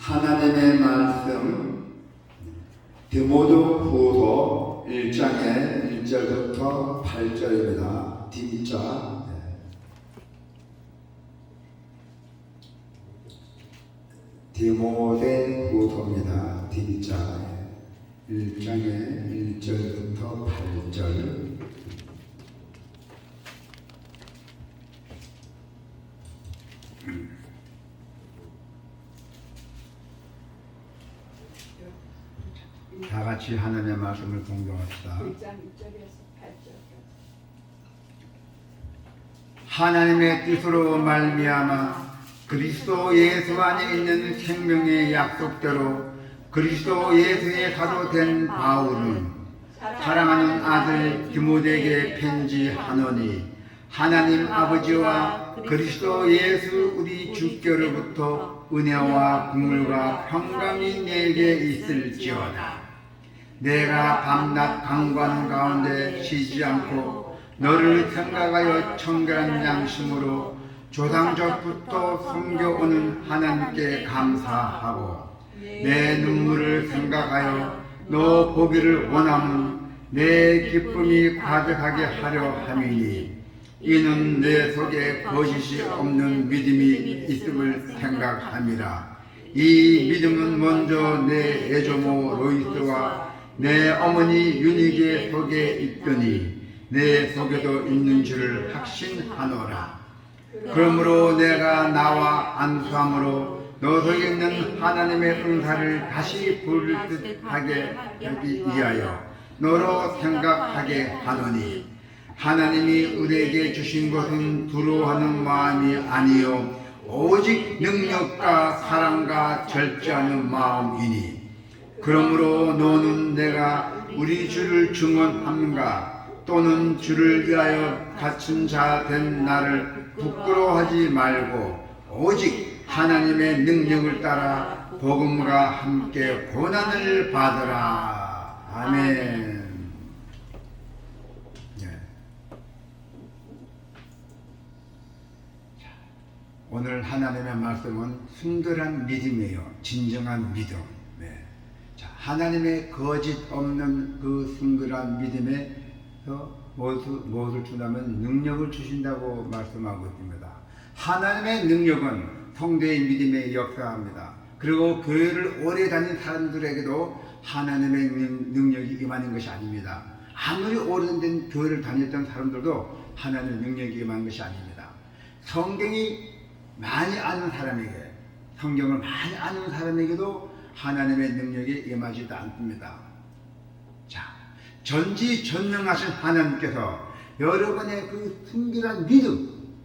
하나님의 말씀 디모데후서 1장의 1절부터 8절입니다. D자. 디모데후서입니다. D자 1장의 1절부터 8절. 다 같이 하나님의 말씀을 공경합시다. 1장 1절에서 8절까지. 하나님의 뜻으로 말미암아 그리스도 예수 안에 있는 생명의 약속대로 그리스도 예수의 사도 된 바울은 사랑하는 아들 디모데에게 편지하노니 하나님 아버지와 그리스도 예수 우리 주께로부터 은혜와 국물과 평강이 내게 있을지어다. 내가 밤낮 강관 가운데 쉬지 않고 너를 생각하여 청결한 양심으로 조상적부터 섬겨오는 하나님께 감사하고 내 눈물을 생각하여 너 보기를 원하는 내 기쁨이 가득하게 하려 함이니 이는 내 속에 거짓이 없는 믿음이 있음을 생각함이라. 이 믿음은 먼저 내 애조모 로이스와 내 어머니 유니게 속에 있더니 내 속에도 있는 줄을 확신하노라. 그러므로 내가 나와 안수함으로 너 속에 있는 하나님의 은사를 다시 부를 듯하게 하기 위하여 너로 생각하게 하노니 하나님이 우리에게 주신 것은 두려워하는 마음이 아니요 오직 능력과 사랑과 절제하는 마음이니 그러므로 너는 내가 우리 주를 증언함과 또는 주를 위하여 갇힌 자 된 나를 부끄러워하지 말고 오직 하나님의 능력을 따라 복음과 함께 고난을 받으라. 아멘. 오늘 하나님의 말씀은 순결한 믿음이에요. 진정한 믿음. 자, 하나님의 거짓 없는 그 순결한 믿음에서 무엇을 주냐면 능력을 주신다고 말씀하고 있습니다. 하나님의 능력은 성도의 믿음에 역사합니다. 그리고 교회를 오래 다닌 사람들에게도 하나님의 능력이 임하는 것이 아닙니다. 아무리 오래된 교회를 다녔던 사람들도 하나님의 능력이 임하는 것이 아닙니다. 성경이 많이 아는 사람에게, 성경을 많이 아는 사람에게도 하나님의 능력이 임하지도 않습니다. 자, 전지전능하신 하나님께서 여러분의 그 순결한 믿음,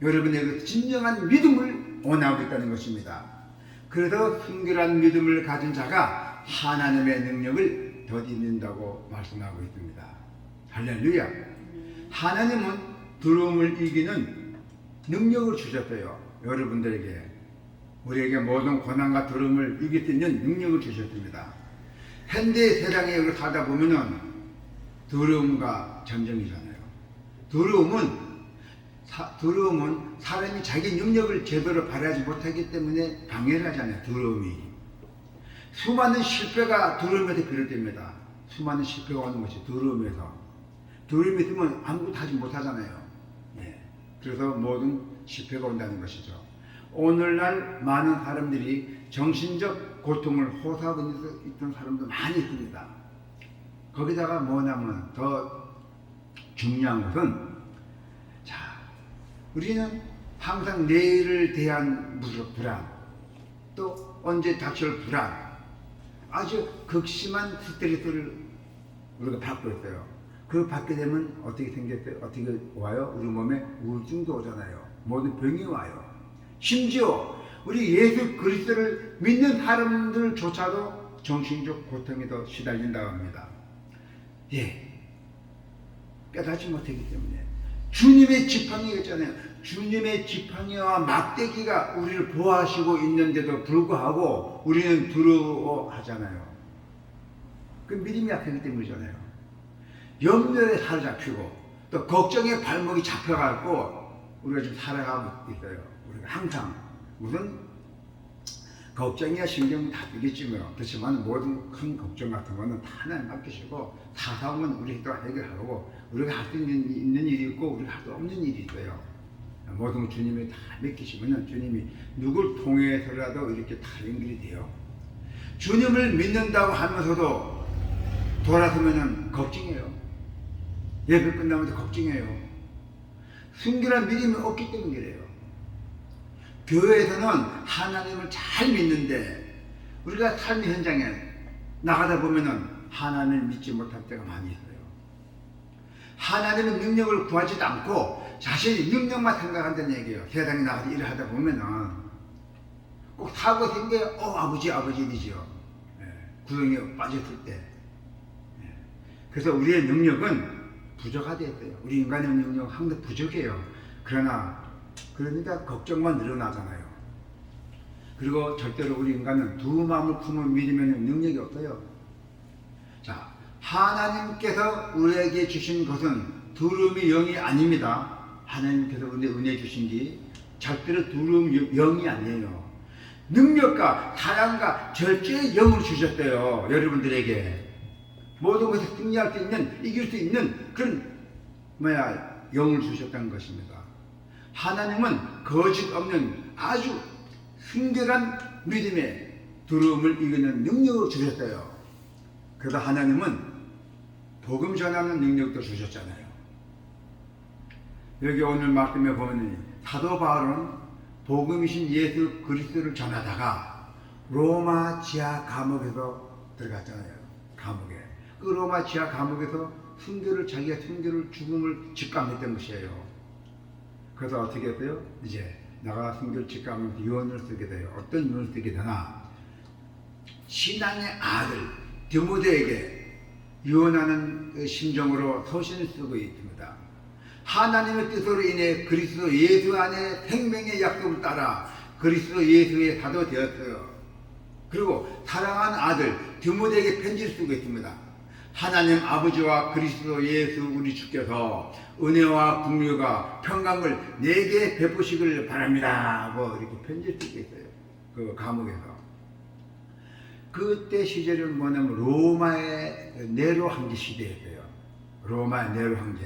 여러분의 그 진정한 믿음을 원하고 있다는 것입니다. 그래서 순결한 믿음을 가진 자가 하나님의 능력을 덧입는다고 말씀하고 있습니다. 할렐루야. 하나님은 두려움을 이기는 능력을 주셨어요. 여러분들에게, 우리에게 모든 고난과 두려움을 이길 수 있는 능력을 주셨습니다. 현대 세상에 살다 보면은 두려움과 전쟁이잖아요. 두려움은 사람이 자기 능력을 제대로 발휘하지 못하기 때문에 방해를 하잖아요. 두려움이. 수많은 실패가 두려움에서 비롯됩니다. 수많은 실패가 오는 것이 두려움에서. 두려움이 있으면 아무것도 하지 못하잖아요. 예. 그래서 모든 실패가 온다는 것이죠. 오늘날 많은 사람들이 정신적 고통을 호소하고 있던 사람도 많이 있습니다. 거기다가 뭐냐면 더 중요한 것은, 자, 우리는 항상 내일을 대한 불안, 또 언제 닥칠 불안, 아주 극심한 스트레스를 우리가 받고 있어요. 그거 받게 되면 어떻게 생겼어요? 어떻게 와요? 우리 몸에 우울증도 오잖아요. 모든 병이 와요. 심지어 우리 예수 그리스도를 믿는 사람들조차도 정신적 고통에도 시달린다고 합니다. 예, 깨닫지 못하기 때문에. 주님의 지팡이가 있잖아요. 주님의 지팡이와 막대기가 우리를 보호하시고 있는데도 불구하고 우리는 두려워하잖아요. 그 믿음이 약하기 때문이잖아요. 염려에 사로잡히고 또 걱정에 발목이 잡혀가고 우리가 지금 살아가고 있어요. 우리가 항상 무슨 걱정이야 신경 다 되겠지 뭐. 그렇지만 모든 큰 걱정 같은 거는 다 하나님 맡기시고 사사오면 우리 또 해결하고, 우리가 할 수 있는 일이 있고 우리가 할 수 없는 일이 있어요. 모든 주님이 다 맡기시면 주님이 누굴 통해서라도 이렇게 다 연결이 돼요. 주님을 믿는다고 하면서도 돌아서면은 걱정해요. 예배 끝나면서 걱정해요. 순결한 믿음이 없기 때문에 그래요. 교회에서는 하나님을 잘 믿는데 우리가 삶의 현장에 나가다 보면은 하나님을 믿지 못할 때가 많이 있어요. 하나님의 능력을 구하지도 않고 자신의 능력만 생각한다는 얘기예요. 세상에 나가서 일을 하다 보면은 꼭 사고 생겨요. 아버지 이러지요. 구덩이에 빠졌을 때. 그래서 우리의 능력은 부족하대요. 우리 인간의 능력은 항상 부족해요. 그러니까 걱정만 늘어나잖아요. 그리고 절대로 우리 인간은 두 마음을 품은 믿으면 능력이 없어요. 자, 하나님께서 우리에게 주신 것은 두려움의 영이 아닙니다. 하나님께서 은혜 주신 게 절대로 두려움 영이 아니에요. 능력과 사랑과 절제의 영을 주셨대요. 여러분들에게 모든 것을 승리할 수 있는, 이길 수 있는 그런 영을 주셨다는 것입니다. 하나님은 거짓 없는 아주 순결한 믿음의 두려움을 이기는 능력을 주셨어요. 그래서 하나님은 복음 전하는 능력도 주셨잖아요. 여기 오늘 말씀에 보면 사도 바울은 복음이신 예수 그리스도를 전하다가 로마 지하 감옥에서 들어갔잖아요. 감옥에. 그 로마 지하 감옥에서 자기가 순교를 죽음을 직감했던 것이에요. 그래서 어떻게 했어요? 이제 나가 순교를 직감하면서 유언을 쓰게 돼요. 어떤 유언을 쓰게 되나? 신앙의 아들 디모데에게 유언하는 심정으로 서신을 쓰고 있습니다. 하나님의 뜻으로 인해 그리스도 예수 안에 생명의 약속을 따라 그리스도 예수의 사도 되었어요. 그리고 사랑하는 아들 디모데에게 편지를 쓰고 있습니다. 하나님 아버지와 그리스도 예수 우리 주께서 은혜와 긍휼과 평강을 내게 베푸시길 바랍니다 하고 이렇게 편지를 쓰고 있어요. 그 감옥에서. 그때 시절은 뭐냐면 로마의 네로 황제 시대였어요. 로마의 네로 황제.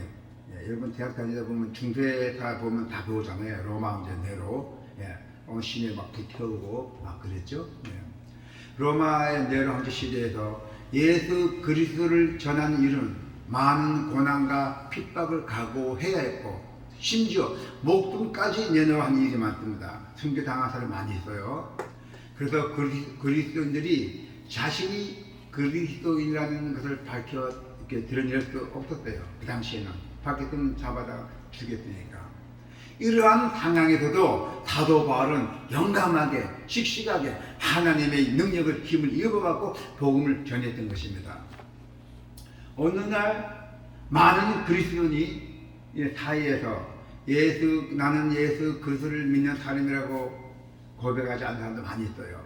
예, 여러분 대학 다니다 보면 중세 다 보면 다 배우잖아요. 로마 황제 네로. 예, 시내 막 불태우고 막 그랬죠. 예. 로마의 네로 황제 시대에서 예수 그리스도를 전하는 일은 많은 고난과 핍박을 각오해야 했고 심지어 목숨까지 내놓은 일이 많습니다. 순교당한 사람 많이 있어요. 그래서 그리스도인들이 자신이 그리스도인이라는 것을 밝혀 이렇게 드러낼 수 없었어요. 그 당시에는 밝혔으면 잡아다 죽였으니까. 이러한 상황에서도 사도 바울은 용감하게 씩씩하게 하나님의 능력을 힘을 입어갖고 복음을 전했던 것입니다. 어느 날 많은 그리스도인이 사이에서 나는 예수 그리스도를 믿는 사람이라고 고백하지 않는 사람도 많이 있어요.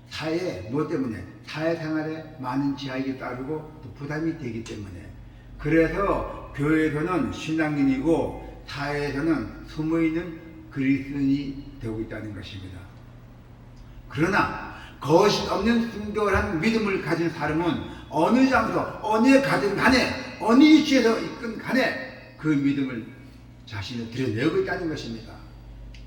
사회 뭐 때문에? 사회생활에 많은 제약이 따르고 또 부담이 되기 때문에. 그래서 교회에서는 신앙인이고 사회에서는 숨어있는 그리스도인이 되고 있다는 것입니다. 그러나 거짓 없는 순결한 믿음을 가진 사람은 어느 장소, 어느 가든 간에, 어느 위치에서 있건 간에 그 믿음을 자신을 드러내고 있다는 것입니다.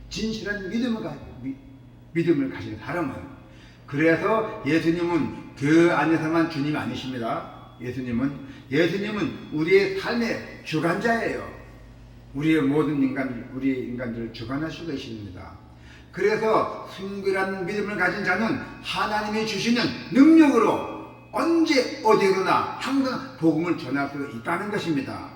진실한 믿음을 가진 사람은. 그래서 예수님은 그 안에서만 주님 아니십니다. 예수님은 우리의 삶의 주관자예요. 우리의 모든 우리의 인간들을 주관하시고 계십니다. 그래서 순결한 믿음을 가진 자는 하나님이 주시는 능력으로 언제 어디서나 항상 복음을 전할 수 있다는 것입니다.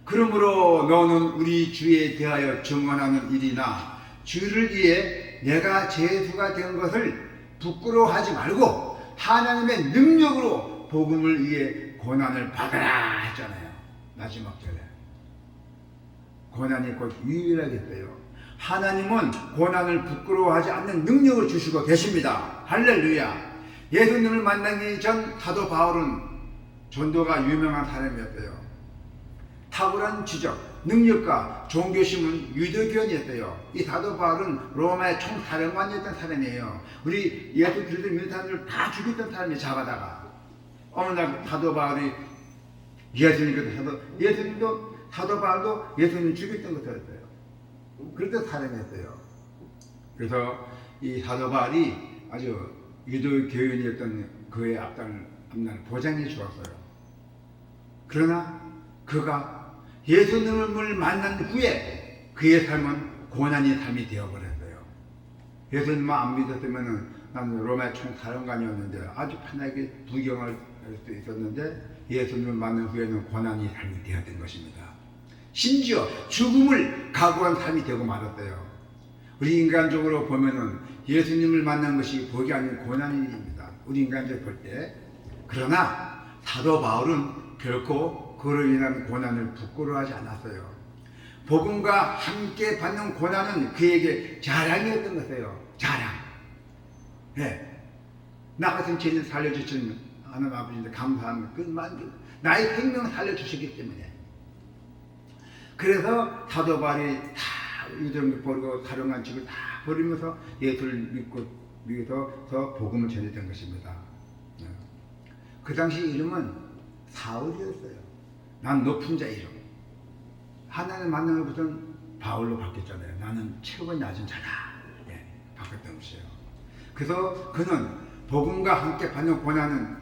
그러므로 너는 우리 주에 대하여 증언하는 일이나 주를 위해 내가 제수가 된 것을 부끄러워하지 말고 하나님의 능력으로 복음을 위해 고난을 받아라 했잖아요. 마지막 절에. 고난이 곧 유일하겠어요. 하나님은 고난을 부끄러워하지 않는 능력을 주시고 계십니다. 할렐루야. 예수님을 만나기 전 사도 바울은 전도가 유명한 사람이었어요. 탁월한 지적, 능력과 종교심은 유대교인이었어요. 이 사도 바울은 로마의 총사령관이었던 사람이에요. 우리 예수 그리스도 믿는 사람들을 다 죽였던 사람이 잡아다가 어느 날 사도 바울이 예수님도 사도 바울도 예수님 죽였던 것이었어요. 그랬던 사람이었어요. 그래서 이 사도 바울이 아주 유대교인이었던 그의 앞날 보장해 주었어요. 그러나 그가 예수님을 만난 후에 그의 삶은 고난의 삶이 되어버렸어요. 예수님만 안 믿었으면 나는 로마의 총사령관이었는데 아주 편하게 부경할 수 있었는데 예수님을 만난 후에는 고난의 삶이 되었던 것입니다. 심지어 죽음을 각오한 삶이 되고 말았어요. 우리 인간적으로 보면은 예수님을 만난 것이 복이 아닌 고난의 일입니다. 우리 인간적으로 볼 때. 그러나 사도 바울은 결코 그로 인한 고난을 부끄러워하지 않았어요. 복음과 함께 받는 고난은 그에게 자랑이었던 것이에요. 자랑. 네. 나 같은 죄인 살려주신 하나님 아버지인데 감사합니다. 나의 생명 살려주시기 때문에. 그래서 사도 바울이 다 유대인을 버리고 사령관 직을 다 버리면서 예수를 믿고 위해서 복음을 전했던 것입니다. 그 당시 이름은 사울이었어요. 난 높은 자 이름. 하나님 만난 것부터는 바울로 바뀌었잖아요. 나는 최고 낮은 자다. 네, 바뀌었던 것이에요. 그래서 그는 복음과 함께 받는 고난은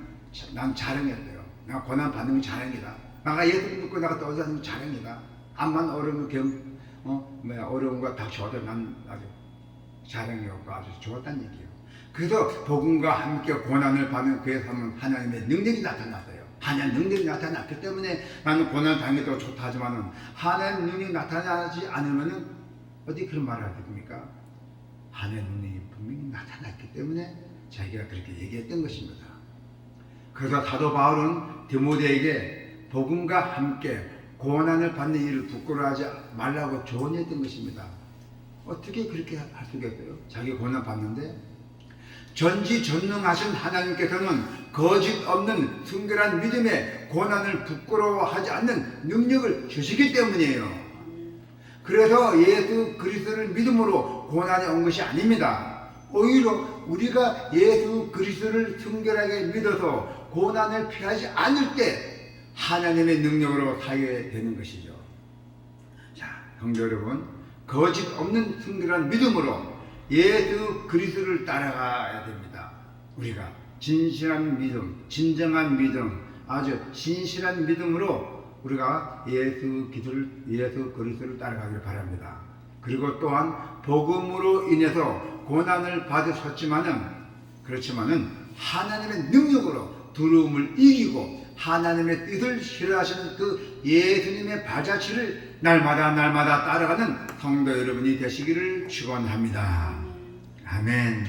난 자랑이었어요. 내가 고난 받는 게 자랑이다. 내가 예수를 믿고 내가 떠나는 게 자랑이다. 암만 어려움과 닥쳐도 난 아주 자랑이었고 아주 좋았다는 얘기예요. 그래서 복음과 함께 고난을 받는 그의 삶은 하나님의 능력이 나타났어요. 하나님 능력이 나타났기 때문에 나는 고난 당했다고 좋다 하지만은 하나님 능력이 나타나지 않으면은 어디 그런 말을 하겠습니까? 하나님 능력이 분명히 나타났기 때문에 자기가 그렇게 얘기했던 것입니다. 그래서 사도 바울은 디모데에게 복음과 함께 고난을 받는 일을 부끄러워하지 말라고 조언했던 것입니다. 어떻게 그렇게 할 수가 있어요? 자기 고난 받는데 전지전능하신 하나님께서는 거짓 없는 순결한 믿음에 고난을 부끄러워하지 않는 능력을 주시기 때문이에요. 그래서 예수 그리스도를 믿음으로 고난이 온 것이 아닙니다. 오히려 우리가 예수 그리스도를 순결하게 믿어서 고난을 피하지 않을 때 하나님의 능력으로 살게 되는 것이죠. 자, 성도 여러분, 거짓 없는 순결한 믿음으로 예수 그리스도를 따라가야 됩니다. 우리가 진실한 믿음, 진정한 믿음, 아주 신실한 믿음으로 우리가 예수 그리스도를 따라가길 바랍니다. 그리고 또한 복음으로 인해서 고난을 그렇지만은 하나님의 능력으로 두려움을 이기고 하나님의 뜻을 실현하시는 그 예수님의 발자취를 날마다 따라가는 성도 여러분이 되시기를 축원합니다. 아멘.